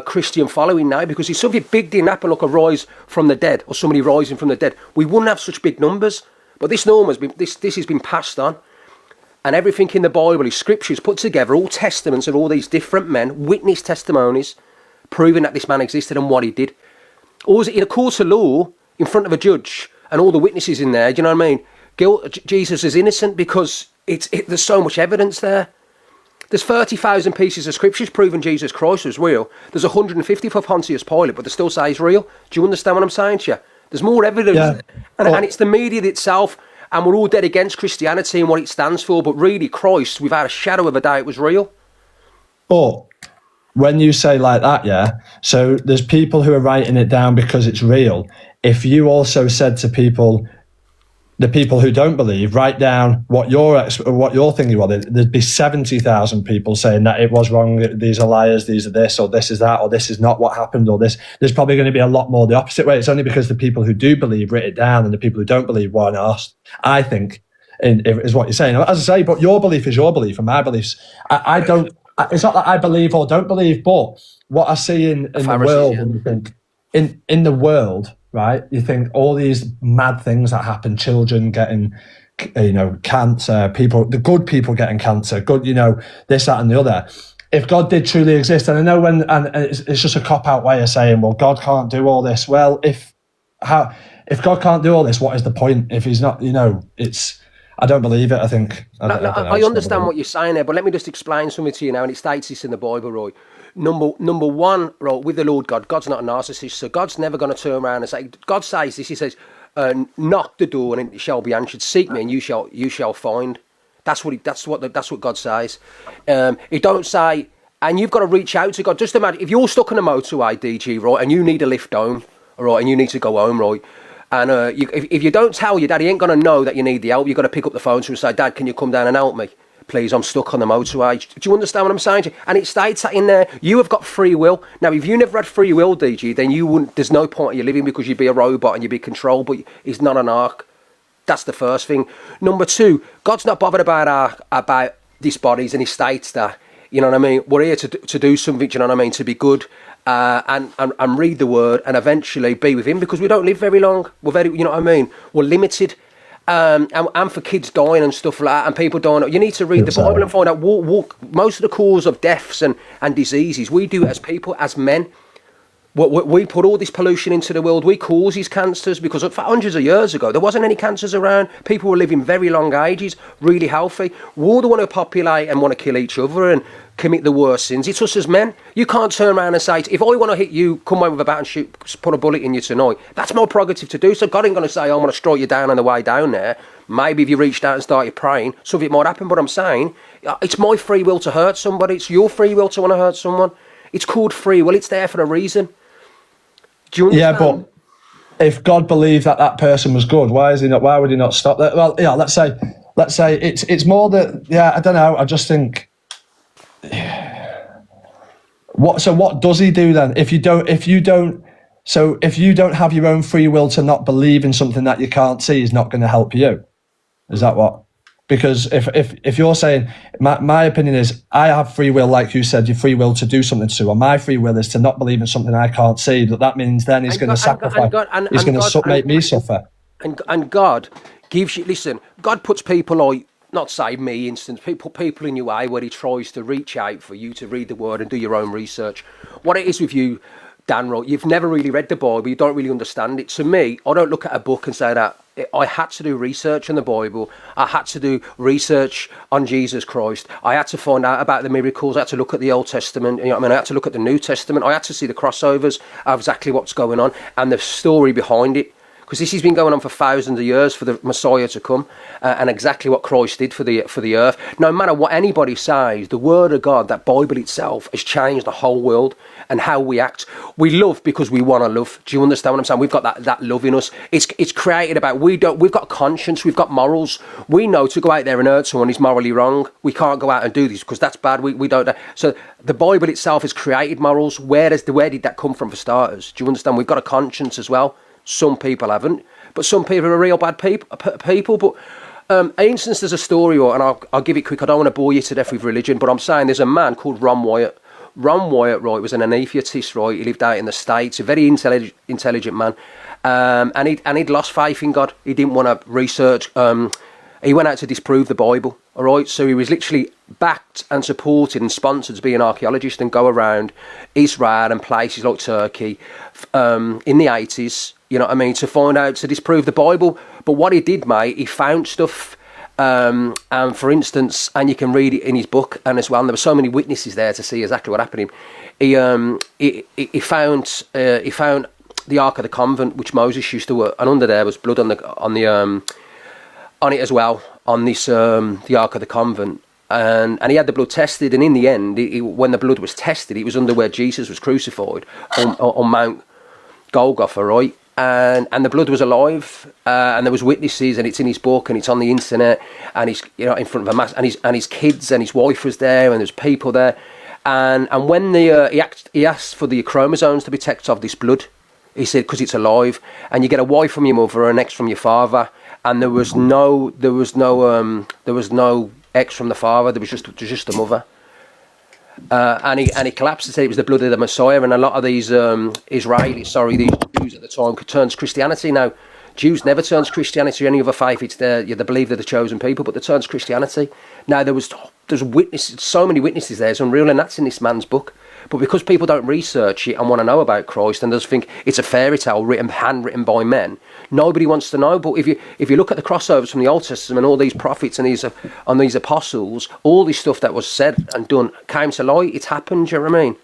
Christian following now, because if something big didn't happen, like a rise from the dead or somebody rising from the dead, we wouldn't have such big numbers. But this norm has been this has been passed on, and everything in the Bible is scriptures put together, all testaments of all these different men, witness testimonies, proving that this man existed and what he did. Or was it in a court of law in front of a judge and all the witnesses in there? Do you know what I mean? Jesus is innocent because there's so much evidence there. There's 30,000 pieces of scriptures proving Jesus Christ was real. There's 150 for Pontius Pilate, but they still say he's real. Do you understand what I'm saying to you? There's more evidence. Yeah. And it's the media itself, and we're all dead against Christianity and what it stands for, but really Christ, without a shadow of a doubt, was real. But when you say like that, yeah, so there's people who are writing it down because it's real. If you also said to people, the people who don't believe, write down what your thinking was, there'd be 70,000 people saying that it was wrong, these are liars, these are this, or this is that, or this is not what happened, or this. There's probably going to be a lot more the opposite way. It's only because the people who do believe write it down and the people who don't believe weren't asked, I think, is what you're saying. As I say, but your belief is your belief and my beliefs. I don't, it's not that I believe or don't believe, but what I see in the world, and you think, in the world, right? You think all these mad things that happen, children getting, cancer, the good people getting cancer, this, that, and the other. If God did truly exist, and I know it's just a cop-out way of saying, well, God can't do all this. Well, if God can't do all this, what is the point? If he's not, I don't believe it, I think. I understand what you're saying there, but let me just explain something to you now, and it states this in the Bible, Roy. Number one, right, with the Lord God, God's not a narcissist, so God's never going to turn around and say, God says this, he says, knock the door and it shall be answered, seek me and you shall find. That's what God says. It don't say, and you've got to reach out to God. Just imagine, if you're stuck on a motorway, DG, right, and you need a lift home, right, and you need to go home, right, and if you don't tell your dad, he ain't going to know that you need the help. You've got to pick up the phone to him and say, Dad, can you come down and help me? Please, I'm stuck on the motorway. Do you understand what I'm saying? And it states that in there, you have got free will. Now, if you never had free will, DG, then you wouldn't. There's no point in you living because you'd be a robot and you'd be controlled, but it's not an ark. That's the first thing. Number two, God's not bothered about these bodies, and he states that, you know what I mean? We're here to do something, you know what I mean? To be good and read the word and eventually be with him, because we don't live very long. We're very, you know what I mean? We're limited. And for kids dying and stuff like that, and people dying, you need to read the Bible and find out most of the cause of deaths and diseases. We do it as people, as men. We put all this pollution into the world. We cause these cancers because for hundreds of years ago, there wasn't any cancers around. People were living very long ages, really healthy. We're the one who populate and want to kill each other and commit the worst sins. It's us as men. You can't turn around and say, if I want to hit you, come home with a bat and shoot, put a bullet in you tonight. That's my prerogative to do. So God ain't going to say, I'm going to strike you down on the way down there. Maybe if you reached out and started praying, something might happen. But I'm saying, it's my free will to hurt somebody. It's your free will to want to hurt someone. It's called free will. It's there for a reason. Do you understand? Yeah, but if God believed that person was good, why would he not stop that? Well, yeah, let's say it's more that, yeah, I don't know. I just think, what does he do then? If you don't have your own free will to not believe in something that you can't see, he's not going to help you. Is that what? Because if you're saying, my opinion is, I have free will, like you said, your free will to do something to, and my free will is to not believe in something I can't see, that means then he's going to sacrifice, he's going to make me suffer. And God gives you, listen, God puts people like, not say me, instance, people in your way where he tries to reach out for you to read the word and do your own research. What it is with you, Dan, right, you've never really read the Bible, you don't really understand it. To me, I don't look at a book and say that. I had to do research on the Bible. I had to do research on Jesus Christ. I had to find out about the miracles. I had to look at the Old Testament. You know what I mean? I had to look at the New Testament. I had to see the crossovers of exactly what's going on and the story behind it. Because this has been going on for thousands of years for the Messiah to come, and exactly what Christ did for the earth. No matter what anybody says, the Word of God, that Bible itself, has changed the whole world and how we act. We love because we want to love. Do you understand what I'm saying? We've got that love in us. It's created about, we've got a conscience, we've got morals. We know to go out there and hurt someone is morally wrong. We can't go out and do this because that's bad. We don't. So the Bible itself has created morals. Where did that come from for starters? Do you understand? We've got a conscience as well. Some people haven't, but some people are real bad people. But instance, there's a story, and I'll give it quick. I don't want to bore you to death with religion, but I'm saying there's a man called Ron Wyatt. Ron Wyatt, right, was an anaesthetist, right? He lived out in the States, a very intelligent man, and he'd lost faith in God. He didn't want to research. He went out to disprove the Bible, all right? So he was literally backed and supported and sponsored to be an archaeologist and go around Israel and places like Turkey in the 80s, you know what I mean, to find out, to disprove the Bible. But what he did, mate, he found stuff, and for instance, and you can read it in his book, and as well, and there were so many witnesses there to see exactly what happened to him. He found the Ark of the Convent, which Moses used to, and under there was blood on it as well, on this the Ark of the Convent, and he had the blood tested, and in the end, when the blood was tested, it was under where Jesus was crucified on Mount Golgotha, right? And the blood was alive, and there was witnesses, and it's in his book, and it's on the internet, and he's, you know, in front of a mass, and his kids and his wife was there, and there's people there, and when he asked for the chromosomes to be checked of this blood, he said, because it's alive, and you get a Y from your mother and X from your father. And there was no X from the father. There was just the mother. And he collapsed and said it was the blood of the Messiah. And a lot of these these Jews at the time turned to Christianity. Now, Jews never turn to Christianity or any other faith. It's they believe they're the chosen people, but they turn to Christianity. Now there's witnesses, so many witnesses there. It's unreal, and that's in this man's book. But because people don't research it and want to know about Christ and just think it's a fairy tale handwritten by men, nobody wants to know. But if you look at the crossovers from the Old Testament, all these prophets and these apostles, all this stuff that was said and done came to light. It's happened. Do you know what I mean?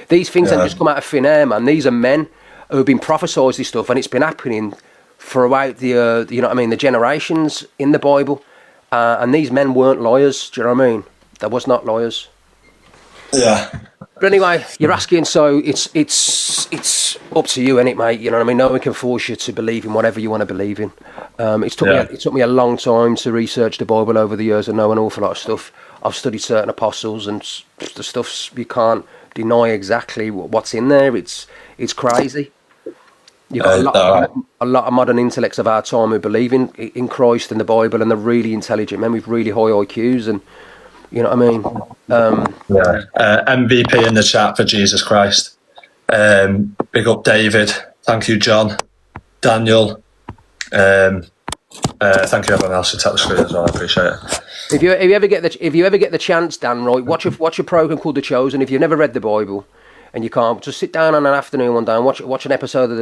These things haven't just come out of thin air, man. These are men who have been prophesied this stuff, and it's been happening throughout the you know what I mean, the generations in the Bible. And these men weren't lawyers. Do you know what I mean? They was not lawyers. Yeah. But anyway, you're asking, so it's up to you, innit, mate? You know what I mean? No one can force you to believe in whatever you want to believe in. It took me a long time to research the Bible over the years and know an awful lot of stuff. I've studied certain apostles, and the stuff you can't deny exactly what's in there. It's crazy. You've got a lot of modern intellects of our time who believe in Christ and the Bible, and they're really intelligent men with really high IQs, and you know what I mean? MVP in the chat for Jesus Christ. Big up David. Thank you, John. Daniel. Thank you everyone else who tapped the screen as well. I appreciate it. If you ever get the chance, Dan, right, watch a program called The Chosen. If you've never read the Bible and you can't, just sit down on an afternoon one day and watch an episode of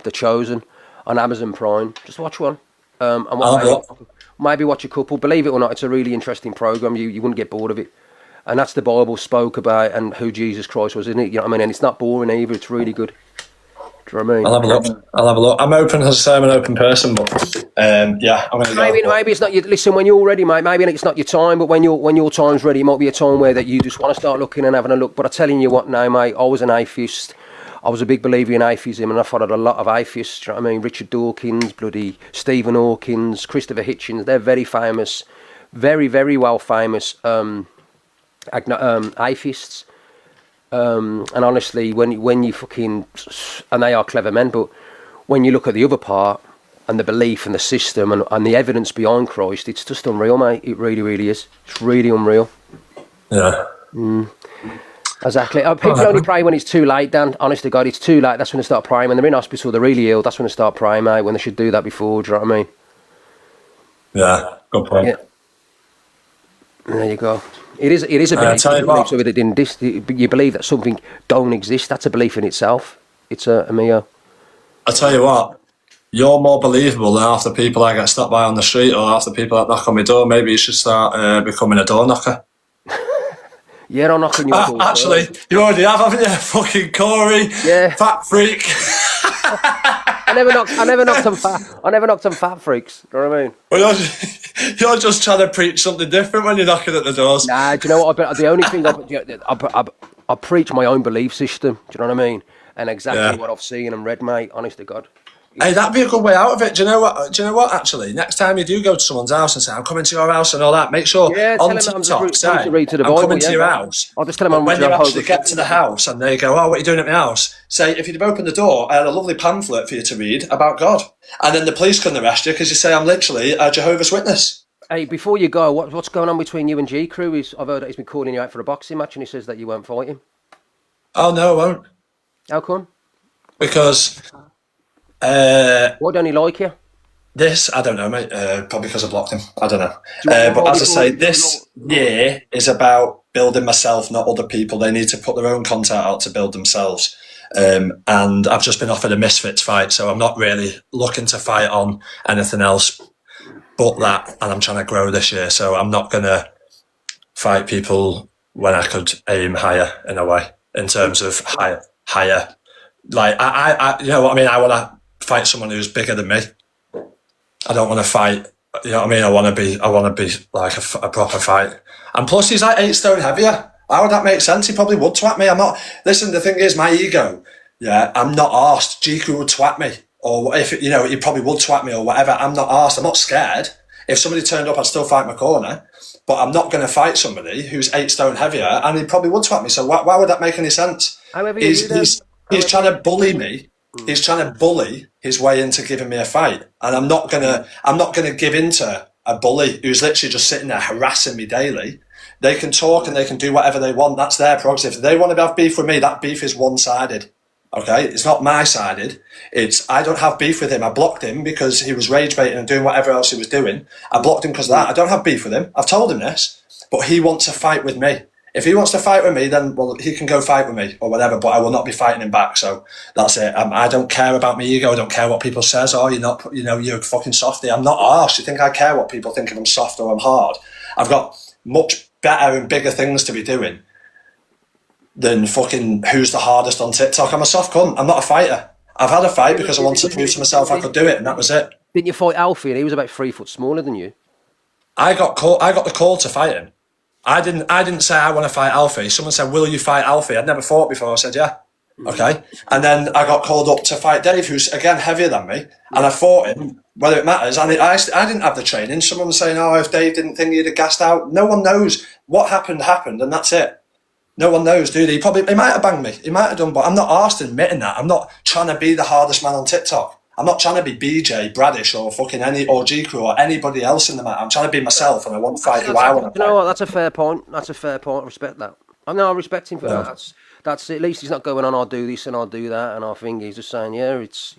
The Chosen on Amazon Prime. Just watch one. Maybe watch a couple. Believe it or not, it's a really interesting program. You wouldn't get bored of it. And that's the Bible spoke about and who Jesus Christ was, isn't it? You know what I mean? And it's not boring either. It's really good. Do you know what I mean? I'll have a look. I'm open, as I say, I'm an open person, but yeah, I'm going to go. Maybe it's not your, listen, when you're ready, mate, maybe it's not your time, but when your time's ready, it might be a time where that you just want to start looking and having a look. But I'm telling you what now, mate, I was an atheist. I was a big believer in atheism, and I followed a lot of atheists. Do you know what I mean? Richard Dawkins, bloody Stephen Hawkins, Christopher Hitchens. They're very famous, very, very well famous atheists. And honestly, when you fucking, and they are clever men, but when you look at the other part and the belief and the system and the evidence behind Christ, it's just unreal, mate. It really, really is. It's really unreal. Yeah. Exactly. People only pray when it's too late, Dan. Honest to God, it's too late. That's when they start praying. When they're in hospital, they're really ill. That's when they start praying, mate. When they should do that before. Do you know what I mean? Yeah. Good point. Yeah. There you go. It is a belief. So that you believe that something don't exist. That's a belief in itself. It's a Mio. I tell you what, you're more believable than half the people I get stopped by on the street or half the people that knock on my door. Maybe you should start becoming a door knocker. Yeah, I'll knock on your door. Actually, you already have, haven't you? Fucking Corey. Yeah. Fat freak. I never knocked on fat freaks. Do you know what I mean? Well, you're just trying to preach something different when you're knocking at the doors. Nah, do you know what? The only thing I preach my own belief system. Do you know what I mean? And exactly what I've seen and read, mate. Honest to God. Hey, that'd be a good way out of it. Do you know what? Actually, next time you do go to someone's house and say, "I'm coming to your house" and all that, make sure on TikTok say, "I'm coming to your house." I'll just tell them when you actually get to the house and they go, "Oh, what are you doing at my house?" Say, "If you'd have opened the door, I had a lovely pamphlet for you to read about God," and then the police couldn't arrest you because you say, "I'm literally a Jehovah's Witness." Hey, before you go, what's going on between you and G Crew? I've heard that he's been calling you out for a boxing match, and he says that you won't fight him. Oh no, I won't. How come? Because Why don't he like you? this, I don't know, mate. Probably because I blocked him. I don't know. Do you want But more as I say, before- this year is about building myself, not other people. They need to put their own content out to build themselves. And I've just been offered a Misfits fight, so I'm not really looking to fight on anything else but that. And I'm trying to grow this year, so I'm not going to fight people when I could aim higher in a way, in terms of higher. Like, I you know what I mean? I want to fight someone who's bigger than me. I don't want to fight. You know what I mean? I want to be like a proper fight. And plus, he's like 8 stone heavier. How would that make sense? He probably would twat me. I'm not. Listen, the thing is, my ego. Yeah, I'm not arsed. GQ would twat me, or if you know, he probably would twat me or whatever. I'm not arsed. I'm not scared. If somebody turned up, I'd still fight my corner. But I'm not going to fight somebody who's 8 stone heavier, and he probably would twat me. So why would that make any sense? However you do that. He's trying to bully me. He's trying to bully his way into giving me a fight, and I'm not gonna give into a bully who's literally just sitting there harassing me daily. They can talk and they can do whatever they want. That's their prerogative. If they want to have beef with me, that beef is one-sided. Okay, it's not my-sided. It's I don't have beef with him. I blocked him because he was rage baiting and doing whatever else he was doing. I blocked him because of that. I don't have beef with him. I've told him this, but he wants to fight with me. If he wants to fight with me, then well, he can go fight with me or whatever. But I will not be fighting him back. So that's it. I don't care about my ego. I don't care what people says. Oh, you're not. You know, you're fucking softy. I'm not harsh. You think I care what people think if I'm soft or I'm hard? I've got much better and bigger things to be doing than fucking who's the hardest on TikTok. I'm a soft cunt. I'm not a fighter. I've had a fight because I wanted to prove to myself I could do it, and that was it. Didn't you fight Alfie? And he was about 3 foot smaller than you. I got the call to fight him. I didn't say I want to fight Alfie. Someone said, "Will you fight Alfie?" I'd never fought before. I said, "Yeah." Okay. And then I got called up to fight Dave, who's again heavier than me, and I fought him. Whether it matters, and I didn't have the training. Someone was saying, "Oh, if Dave didn't think he'd have gassed out," no one knows what happened, and that's it. No one knows, do they? He might have banged me. He might have done, but I'm not arsed admitting that. I'm not trying to be the hardest man on TikTok. I'm not trying to be BJ, Bradish, or fucking or G Crew or anybody else in the matter. I'm trying to be myself, and I want to fight who I want to You know fight. what? That's a fair point. That's a fair point. I respect that. I know. I respect him for Yeah. that. That's at least he's not going on. I'll do this and I'll do that and I think he's just saying, yeah, it's.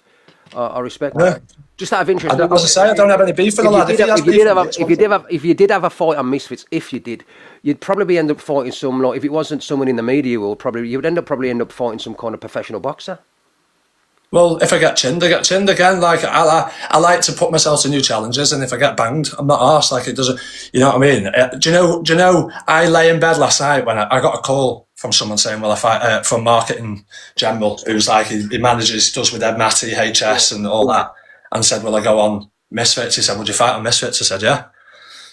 I respect that. Just out of interest. As I say, I don't have any beef with the lad. If you did have a fight on Misfits, you'd probably end up fighting some, like, if it wasn't someone in the media world, you would end up fighting some kind of professional boxer. Well, if I get chinned, I get chinned again. Like I like to put myself to new challenges, and if I get banged, I'm not arsed. Like it doesn't, you know what I mean? Do you know? I lay in bed last night when I got a call from someone saying, "Well, I fight from Marketing General, who's like he does with Ed Matty, HS, and all that," and said, "Will I go on Misfits?" He said, "Would you fight on Misfits?" I said, "Yeah."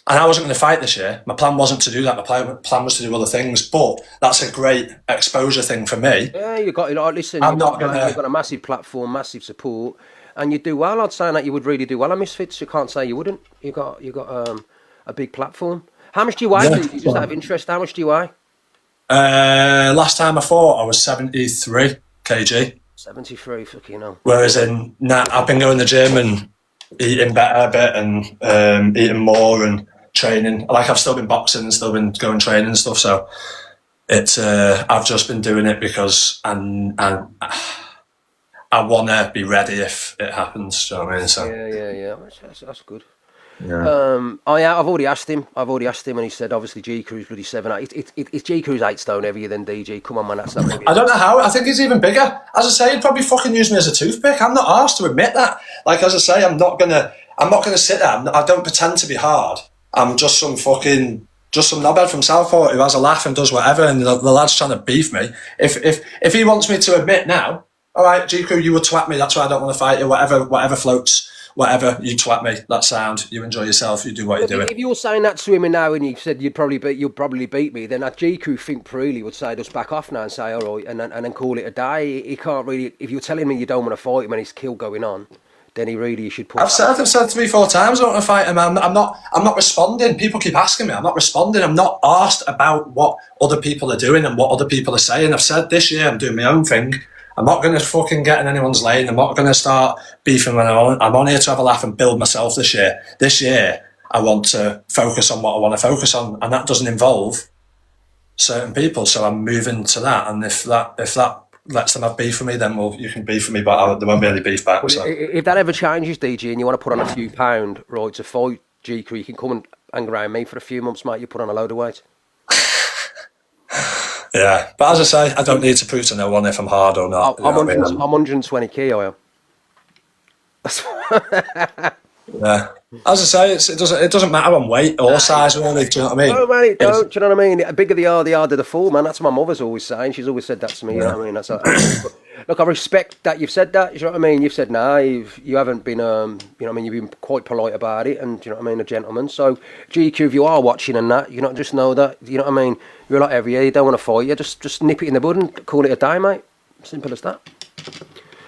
And I wasn't going to fight this year. My plan wasn't to do that. My plan was to do other things. But that's a great exposure thing for me. Yeah, you got. Listen, I'm not gonna. You've got a massive platform, massive support, and you do well. I'd say that you would really do well on Misfits. You can't say you wouldn't. You got a big platform. How much do you weigh? Yeah. Just out of interest, how much do you weigh? Last time I fought, I was 73 kg. 73, fucking hell. Whereas I've been going to the gym and eating better a bit and eating more and training. Like I've still been boxing and still been going training and stuff. So it's I've just been doing it because I want to be ready if it happens. Do you know what I mean? So Yeah. That's good. yeah. I've already asked him, and he said obviously G Crew's bloody 7'8". It's G Crew's 8 stone heavier than DG. Come on, man, that's not heavy. I don't know how. I think he's even bigger. As I say, he'd probably fucking use me as a toothpick. I'm not asked to admit that. Like as I say, I'm not gonna sit there. I don't pretend to be hard. I'm just some knobhead from Southport who has a laugh and does whatever. And the lad's trying to beef me. If he wants me to admit now, all right, G Crew, you would twat me. That's why I don't want to fight you. Whatever floats. Whatever, you twat me. That sound. You enjoy yourself. You do what you're doing. If you're saying that to him now, and you said you'll probably beat me, then that G Crew think Preely would say just back off now and say all right, and then call it a day. He can't really. If you're telling me you don't want to fight him and he's kill going on, then he should put. I've said 3-4 times I don't want to fight him. I'm not responding. People keep asking me. I'm not responding. I'm not asked about what other people are doing and what other people are saying. I've said this year I'm doing my own thing. I'm not going to fucking get in anyone's lane. I'm not going to start beefing when I'm on here to have a laugh and build myself this year. This year, I want to focus on what I want to focus on, and that doesn't involve certain people. So I'm moving to that, and if that lets them have beef for me, then you can beef for me, but there won't be any beef back. So. If that ever changes, DG, and you want to put on a few pound, right, to fight GQ, you can come and hang around me for a few months, mate. You put on a load of weight. Yeah, but as I say, I don't need to prove to no one if I'm hard or not. I'm 120 kilo, I am. Yeah. As I say, it doesn't matter on weight or size really. Do you know what I mean? No, man, it don't. Do you know what I mean? The bigger they are, the harder the fall, man. That's what my mother's always saying. She's always said that to me. You know what I mean? Look, I respect that you've said that. You know what I mean? You've said no. You haven't been, you know what I mean? You've been quite polite about it, and you know what I mean, a gentleman. So GQ, if you are watching and that, you know, just know that. You know what I mean? You're like every year. You don't want to fight. You just nip it in the bud and call it a day, mate. Simple as that.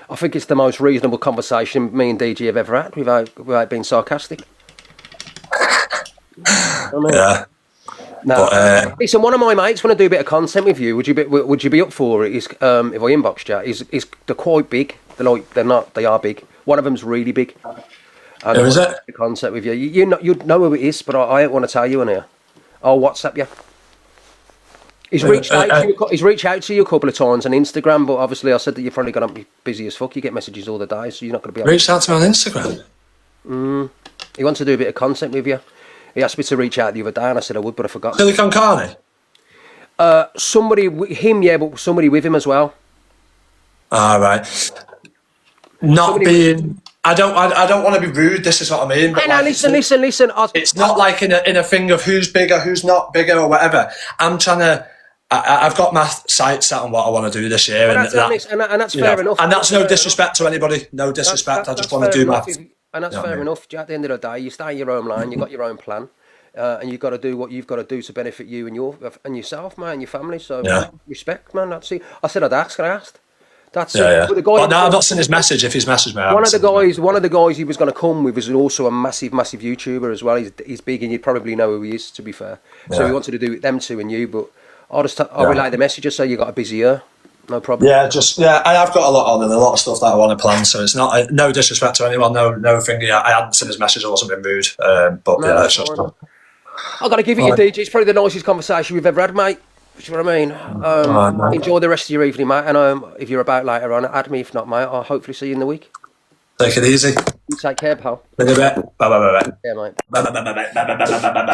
I think it's the most reasonable conversation me and DG have ever had without being sarcastic. Yeah. No, listen. One of my mates want to do a bit of content with you. Would you be up for it? If I inboxed you, they're quite big. They are big. One of them's really big. Who is it? The concept with you. You'd know who it is, but I don't want to tell you on here. I'll WhatsApp you. He's reached out to you a couple of times on Instagram, but obviously I said that you're probably going to be busy as fuck. You get messages all the day, so you're not going to be. Reached out to me on Instagram. He wants to do a bit of content with you. He asked me to reach out the other day, and I said I would, but I forgot. Silicon Carney? Somebody with him, yeah, but somebody with him as well. All right. I don't want to be rude. This is what I mean. But No, listen. It's not like in a thing of who's bigger, who's not bigger, or whatever. I'm trying to. I've got my sights set on what I want to do this year, and that's fair enough. And that's no disrespect to anybody. No disrespect. I just want to do my. And that's fair enough. At the end of the day, you stay in your own lane. You've got your own plan, and you've got to do what you've got to do to benefit you and yourself, man, and your family. So respect, man. That's it. I said I'd ask. I asked. That's it. But no, I've not seen his message. If he's messaged me, one of the guys he was going to come with is also a massive YouTuber as well. He's big, and you'd probably know who he is. To be fair, so he wanted to do it them two and you, but I'll relay the message. Just say you got a busy year. No problem. I have got a lot on and a lot of stuff that I want to plan. So it's not no disrespect to anyone. No thing. I hadn't seen his message. I wasn't being rude. But it's just. I've got to give it you, DJ. It's probably the nicest conversation we've ever had, mate. Do you know what I mean? Enjoy the rest of your evening, mate. And if you're about later on, add me. If not, mate, I'll hopefully see you in the week. Take it easy. You take care, pal. Bye bye bye. Yeah, mate. Bye bye bye bye bye bye bye bye.